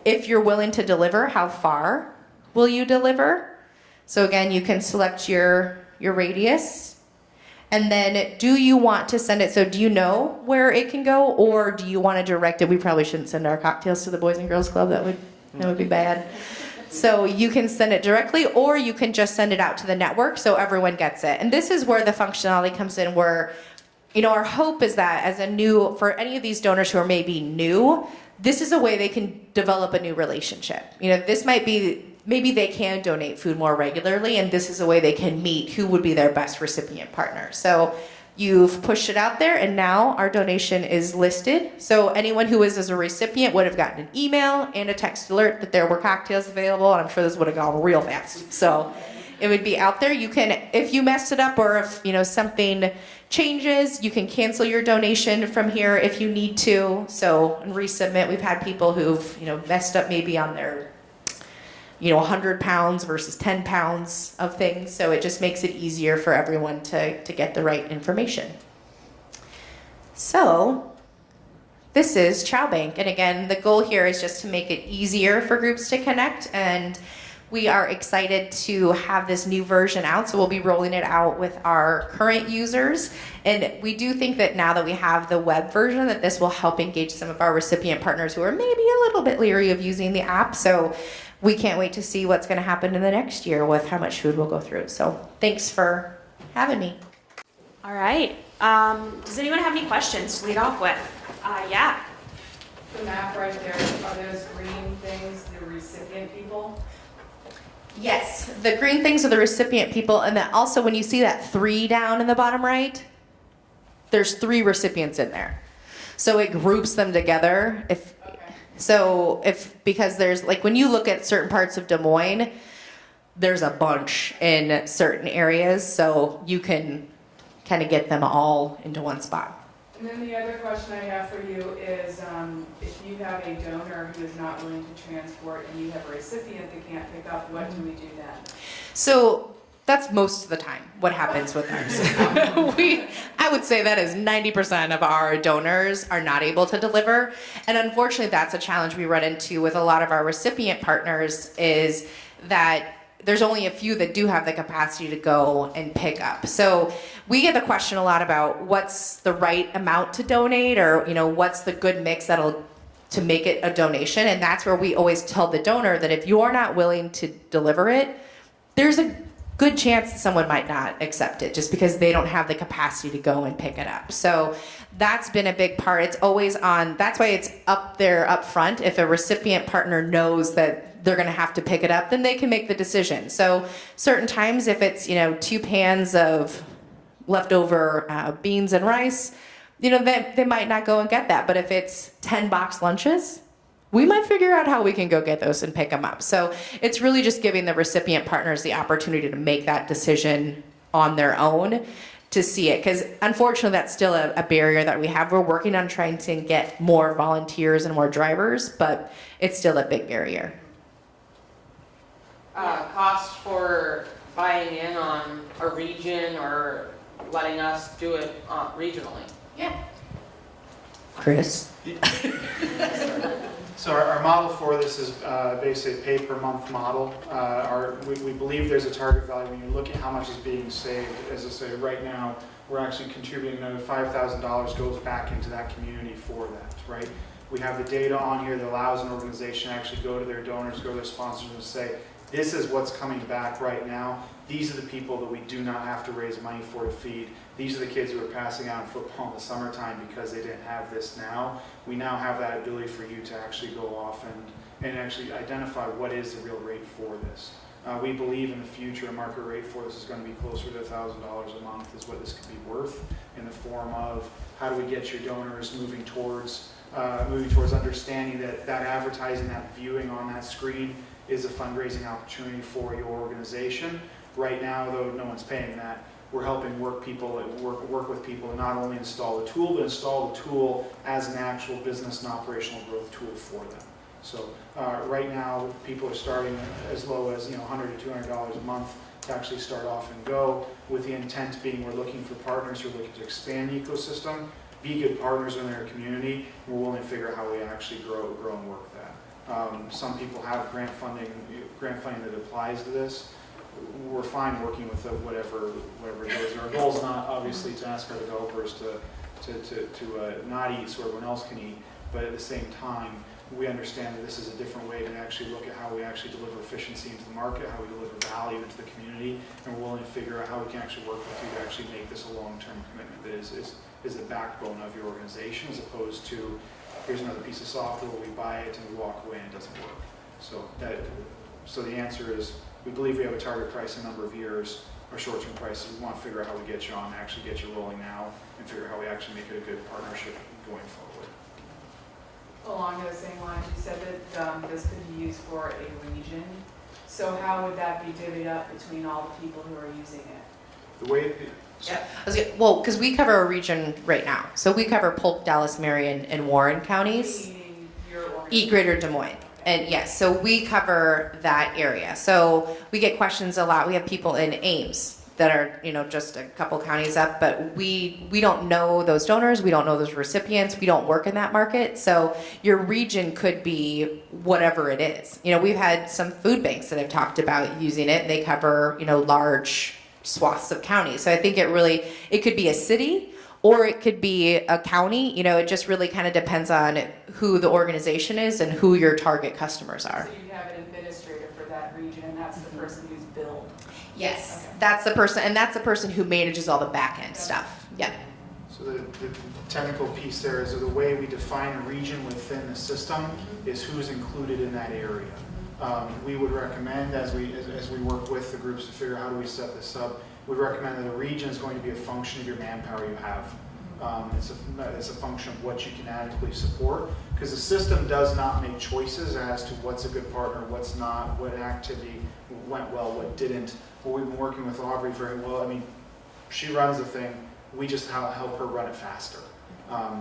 If you're willing to deliver, how far will you deliver? So again, you can select your radius. And then do you want to send it, so do you know where it can go, or do you want to direct it? We probably shouldn't send our cocktails to the Boys and Girls Club. That would be bad. So you can send it directly, or you can just send it out to the network so everyone gets it. And this is where the functionality comes in, where, you know, our hope is that for any of these donors who are maybe new, this is a way they can develop a new relationship. You know, this might be, maybe they can donate food more regularly, and this is a way they can meet who would be their best recipient partner. So you've pushed it out there, and now our donation is listed. So anyone who is as a recipient would have gotten an email and a text alert that there were cocktails available, and I'm sure this would have gone real fast. So it would be out there. You can, if you messed it up, or if, you know, something changes, you can cancel your donation from here if you need to. So and resubmit. We've had people who've, you know, messed up maybe on their, you know, 100 pounds versus 10 pounds of things. So it just makes it easier for everyone to get the right information. So this is Chow Bank. And again, the goal here is just to make it easier for groups to connect. And we are excited to have this new version out. So we'll be rolling it out with our current users. And we do think that now that we have the web version, that this will help engage some of our recipient partners who are maybe a little bit leery of using the app. So we can't wait to see what's going to happen in the next year with how much food we'll go through. So thanks for having me. All right. Does anyone have any questions to lead off with? Yeah. The map right there, are those green things the recipient people? Yes, the green things are the recipient people, and then also when you see that 3 down in the bottom right, there's 3 recipients in there. So it groups them together. Because there's, like, when you look at certain parts of Des Moines, there's a bunch in certain areas, so you can kind of get them all into one spot. And then the other question I have for you is, if you have a donor who is not willing to transport and you have a recipient that can't pick up, what do we do then? So that's most of the time what happens with ours. I would say that is 90% of our donors are not able to deliver. And unfortunately, that's a challenge we run into with a lot of our recipient partners, is that there's only a few that do have the capacity to go and pick up. So we get the question a lot about what's the right amount to donate, or what's the good mix to make it a donation. And that's where we always tell the donor that if you're not willing to deliver it, there's a good chance that someone might not accept it just because they don't have the capacity to go and pick it up. So that's been a big part. It's always on. That's why it's up there up front. If a recipient partner knows that they're going to have to pick it up, then they can make the decision. So certain times, if it's 2 pans of leftover beans and rice, they might not go and get that. But if it's 10 box lunches, we might figure out how we can go get those and pick them up. So it's really just giving the recipient partners the opportunity to make that decision on their own to see it. Because unfortunately, that's still a barrier that we have. We're working on trying to get more volunteers and more drivers, but it's still a big barrier. Cost for buying in on a region or letting us do it regionally? Yeah. Chris? So our model for this is basically a pay per month model. We believe there's a target value when you look at how much is being saved. As I say, right now, we're actually contributing another $5,000 goes back into that community for that, right? We have the data on here that allows an organization to actually go to their donors, go to their sponsors and say, this is what's coming back right now. These are the people that we do not have to raise money for to feed. These are the kids who are passing out in football in the summertime because they didn't have this now. We now have that ability for you to actually go off and actually identify what is the real rate for this. We believe in the future a market rate for this is going to be closer to $1,000 a month is what this could be worth, in the form of how do we get your donors moving towards understanding that advertising, that viewing on that screen is a fundraising opportunity for your organization. Right now, though, no one's paying that. We're helping work with people to not only install the tool, but install the tool as an actual business and operational growth tool for them. So right now, people are starting as low as $100 to $200 a month to actually start off and go, with the intent being we're looking for partners who are looking to expand the ecosystem, be good partners in their community. We're willing to figure out how we actually grow and work that. Some people have grant funding that applies to this. We're fine working with whatever it is. Our goal is not obviously to ask our developers to not eat so everyone else can eat, but at the same time, we understand that this is a different way to actually look at how we actually deliver efficiency into the market, how we deliver value into the community, and we're willing to figure out how we can actually work with you to actually make this a long-term commitment that is the backbone of your organization, as opposed to here's another piece of software, we buy it and we walk away and it doesn't work. So the answer is, we believe we have a target price in a number of years. Our short-term prices, we want to figure out how we get you on, actually get you rolling now, and figure out how we actually make it a good partnership going forward. Along those same lines, you said that this could be used for a region. So how would that be divvied up between all the people who are using it? The way Well, because we cover a region right now. So we cover Polk, Dallas, Marion, and Warren counties. Meaning your organization. Eat Greater Des Moines. And yes, so we cover that area. So we get questions a lot. We have people in Ames that are, just a couple counties up, but we don't know those donors. We don't know those recipients. We don't work in that market. So your region could be whatever it is. We've had some food banks that have talked about using it. They cover, large swaths of counties. So I think it could be a city or it could be a county. It just really kind of depends on who the organization is and who your target customers are. So you have an administrator for that region, and that's the person who's billed. Yes, Okay. that's the person, and that's the person who manages all the back end stuff. Yeah. So the technical piece there is the way we define a region within the system is who's included in that area. We would recommend, as we work with the groups to figure out how do we set this up, we'd recommend that the region is going to be a function of your manpower you have. It's a function of what you can adequately support, because the system does not make choices as to what's a good partner, what's not, what activity went well, what didn't. Well, we've been working with Aubrey very well. I mean, she runs the thing. We just help her run it faster.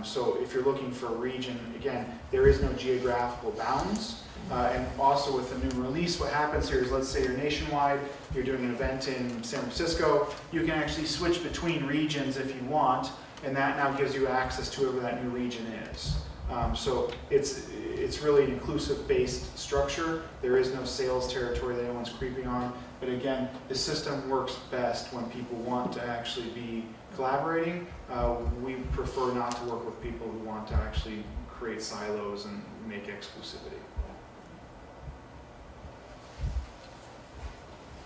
So if you're looking for a region, again, there is no geographical bounds. And also with the new release, what happens here is, let's say you're nationwide, you're doing an event in San Francisco, you can actually switch between regions if you want, and that now gives you access to whoever that new region is. So it's really an inclusive-based structure. There is no sales territory that anyone's creeping on. But again, the system works best when people want to actually be collaborating. We prefer not to work with people who want to actually create silos and make exclusivity.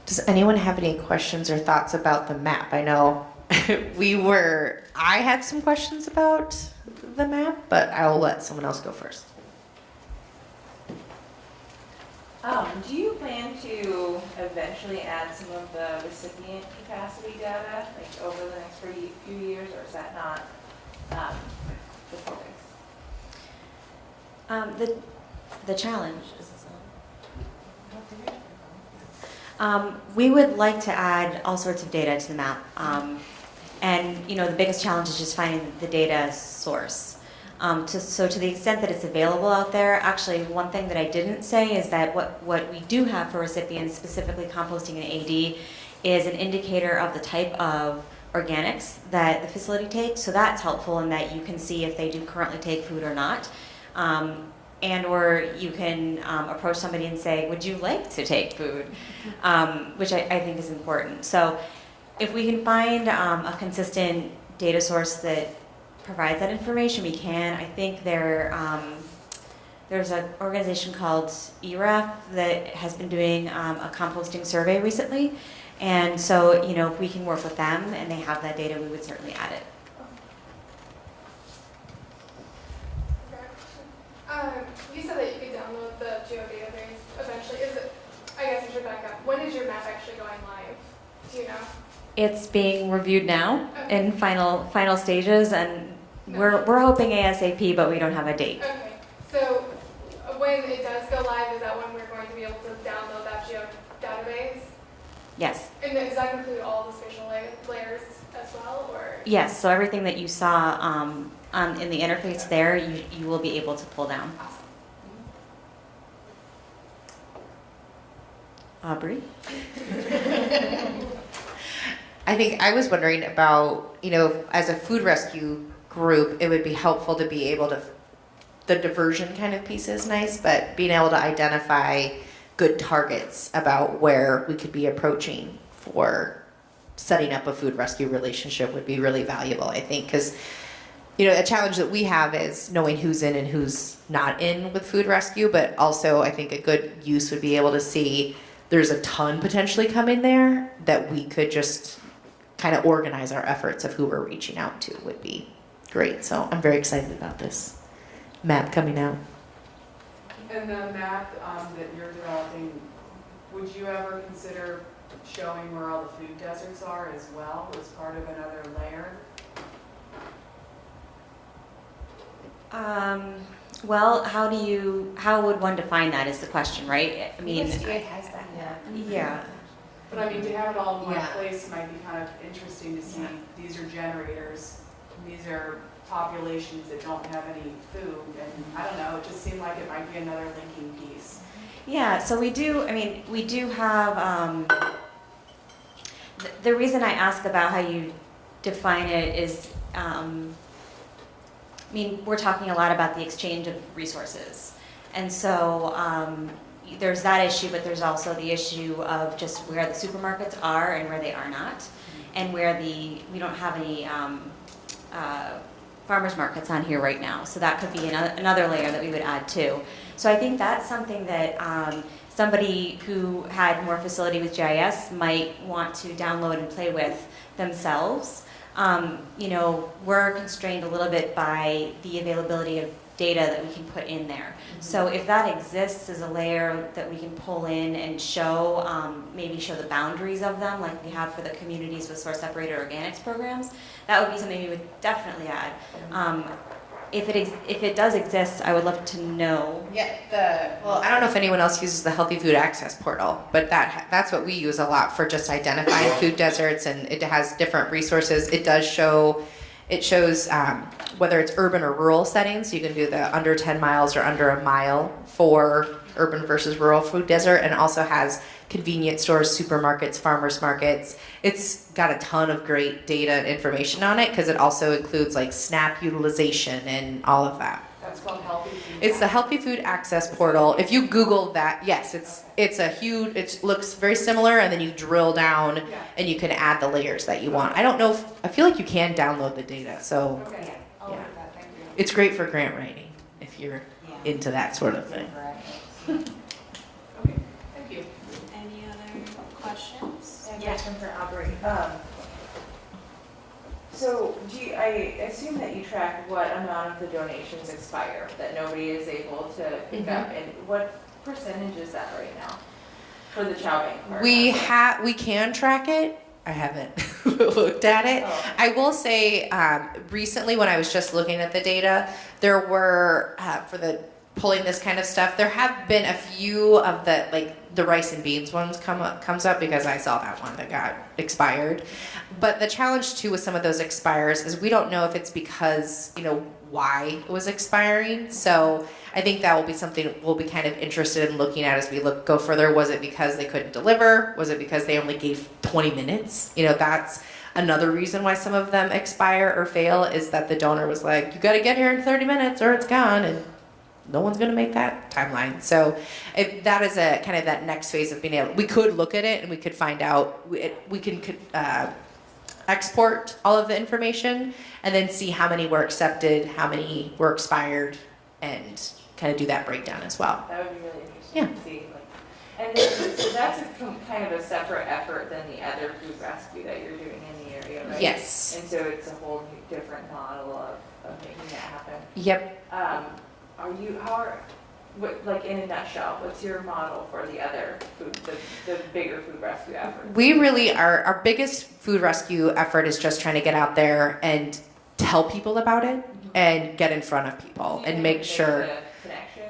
Does anyone have any questions or thoughts about the map? I know I had some questions about the map, but I'll let someone else go first. Do you plan to eventually add some of the recipient capacity data, like over the next few years, or is that not the focus? The challenge is we would like to add all sorts of data to the map. And the biggest challenge is just finding the data source. So to the extent that it's available out there, actually one thing that I didn't say is that what we do have for recipients, specifically composting and AD, is an indicator of the type of organics that the facility takes. So that's helpful in that you can see if they do currently take food or not. And or you can approach somebody and say, would you like to take food? Which I think is important. So if we can find a consistent data source that provides that information, we can. I think there's an organization called iwrc that has been doing a composting survey recently. And so, if we can work with them and they have that data, we would certainly add it. You said that you could download the geodatabase eventually. I guess I should back up. When is your map actually going live? Do you know? It's being reviewed now Okay. in final stages, and we're hoping ASAP, but we don't have a date. Okay. So when it does go live, is that when we're going to be able to download that geodatabase? Yes. And does that include all the spatial layers as well, or? Yes. So everything that you saw in the interface there, you will be able to pull down. Awesome. Aubrey? I think I was wondering about, as a food rescue group, it would be helpful to be able to, the diversion kind of piece is nice, but being able to identify good targets about where we could be approaching for setting up a food rescue relationship would be really valuable, I think, because a challenge that we have is knowing who's in and who's not in with food rescue, but also I think a good use would be able to see there's a ton potentially coming there that we could just kind of organize our efforts of who we're reaching out to would be great. So I'm very excited about this map coming out. And the map that you're developing, would you ever consider showing where all the food deserts are as well as part of another layer? Well, how would one define that is the question, right? I mean, USDA has that. yeah. But I mean, to have it all in one Yeah. place might be kind of interesting to see. These are generators, these are populations that don't have any food, and I don't know, it just seemed like it might be another linking piece. Yeah, so we do have, the reason I ask about how you define it is, we're talking a lot about the exchange of resources. And so there's that issue, but there's also the issue of just where the supermarkets are and where they are not, and where we don't have any farmers markets on here right now. So that could be another layer that we would add too. So I think that's something that somebody who had more facility with GIS might want to download and play with themselves. We're constrained a little bit by the availability of data that we can put in there. So if that exists as a layer that we can pull in and show, maybe show the boundaries of them, like we have for the communities with source-separated organics programs, that would be something we would definitely add. If it does exist, I would love to know. Well, I don't know if anyone else uses the Healthy Food Access portal, but that's what we use a lot for just identifying food deserts, and it has different resources. It shows whether it's urban or rural settings. You can do the under 10 miles or under a mile for urban versus rural food desert, and also has convenience stores, supermarkets, farmers markets. It's got a ton of great data and information on it because it also includes like SNAP utilization and all of that. That's called Healthy Food. It's the Healthy Food Access portal. If you Google that, yes, it's a huge, it looks very similar, and then you drill down and you can add the layers that you want. I don't know I feel like you can download the data, so Okay, I'll look at that, thank you. it's great for grant writing if you're into that sort of thing. Okay, thank you. Any other questions? I have a question for Aubrey. So I assume that you track what amount of the donations expire, that nobody is able to pick up, and what percentage is that right now for the chow bank part? We can track it. I haven't looked at it. Oh. I will say, recently when I was just looking at the data, there were, for the pulling this kind of stuff, there have been a few of the, like the rice and beans ones comes up because I saw that one that got expired. But the challenge too with some of those expires is we don't know if it's because, why it was expiring. So I think that will be something we'll be kind of interested in looking at as we go further. Was it because they couldn't deliver? Was it because they only gave 20 minutes? That's another reason why some of them expire or fail, is that the donor was like, you got to get here in 30 minutes or it's gone, and no one's going to make that timeline. So that is a kind of that next phase of being able, we could look at it and we could find out, we can export all of the information and then see how many were accepted, how many were expired, and kind of do that breakdown as well. That would be really interesting to see. And then, so that's kind of a separate effort than the other food rescue that you're doing in the area, right? Yes. And so it's a whole new, different model of making that happen. Yep. Like in a nutshell, what's your model for the other food, the bigger food rescue effort? We really are, our biggest food rescue effort is just trying to get out there and tell people about it and get in front of people and make sure.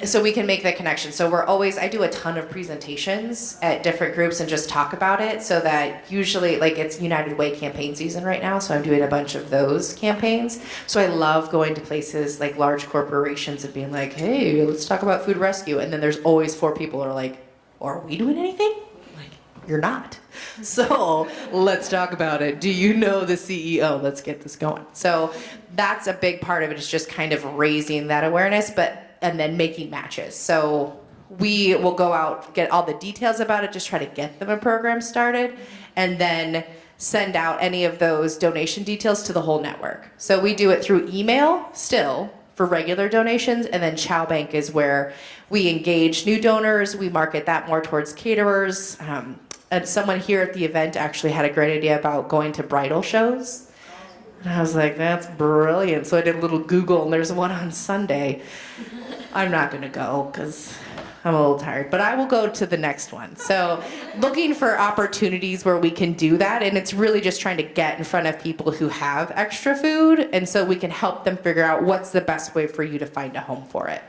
So we can make that connection. So I do a ton of presentations at different groups and just talk about it, so that usually, like, it's United Way campaign season right now, so I'm doing a bunch of those campaigns. So I love going to places like large corporations and being like, hey, let's talk about food rescue. And then there's always 4 people who are like, are we doing anything? Like, you're not. So let's talk about it. Do you know the CEO? Let's get this going. So that's a big part of it, is just kind of raising that awareness, and then making matches. So we will go out, get all the details about it, just try to get them a program started, and then send out any of those donation details to the whole network. So we do it through email still for regular donations, and then Chow Bank is where we engage new donors. We market that more towards caterers. And someone here at the event actually had a great idea about going to bridal shows. And I was like, that's brilliant. So I did a little Google, and there's one on Sunday. I'm not going to go because I'm a little tired, but I will go to the next one. So looking for opportunities where we can do that, and it's really just trying to get in front of people who have extra food, and so we can help them figure out what's the best way for you to find a home for it.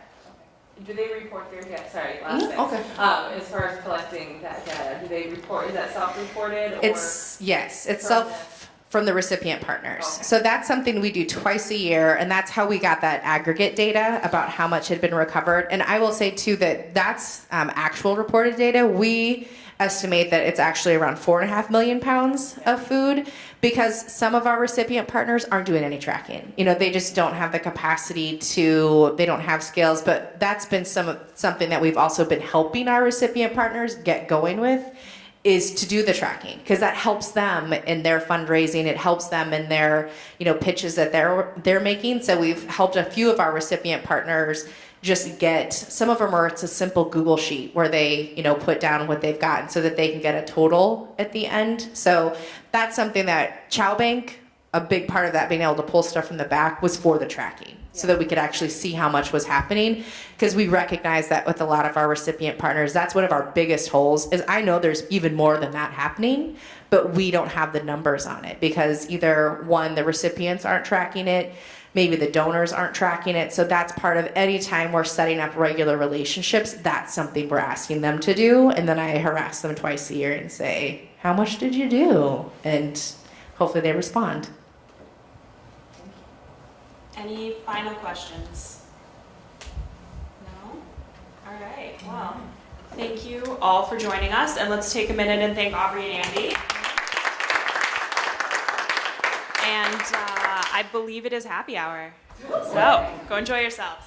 Do they report their data? Sorry, last thing. Okay. As far as collecting that data, do they report, is that self-reported? It's from self from the recipient partners. Okay. So that's something we do twice a year, and that's how we got that aggregate data about how much had been recovered. And I will say too that that's actual reported data. We estimate that it's actually around 4.5 million pounds of food, because some of our recipient partners aren't doing any tracking. They just don't have the capacity to, they don't have scales, but that's been something that we've also been helping our recipient partners get going with, is to do the tracking, because that helps them in their fundraising. It helps them in their, pitches that they're making. So we've helped a few of our recipient partners just get, some of them are, it's a simple Google sheet where they, put down what they've gotten so that they can get a total at the end. So that's something that Chow Bank, a big part of that, being able to pull stuff from the back, was for the tracking. so that we could actually see how much was happening, because we recognize that with a lot of our recipient partners, that's one of our biggest holes. Is I know there's even more than that happening, but we don't have the numbers on it because either one, the recipients aren't tracking it, maybe the donors aren't tracking it. So that's part of any time we're setting up regular relationships, that's something we're asking them to do. And then I harass them twice a year and say, how much did you do? And hopefully they respond. Any final questions? No? All right, well, thank you all for joining us, and let's take a minute and thank Aubrey and Andy. And I believe it is happy hour, so go enjoy yourselves.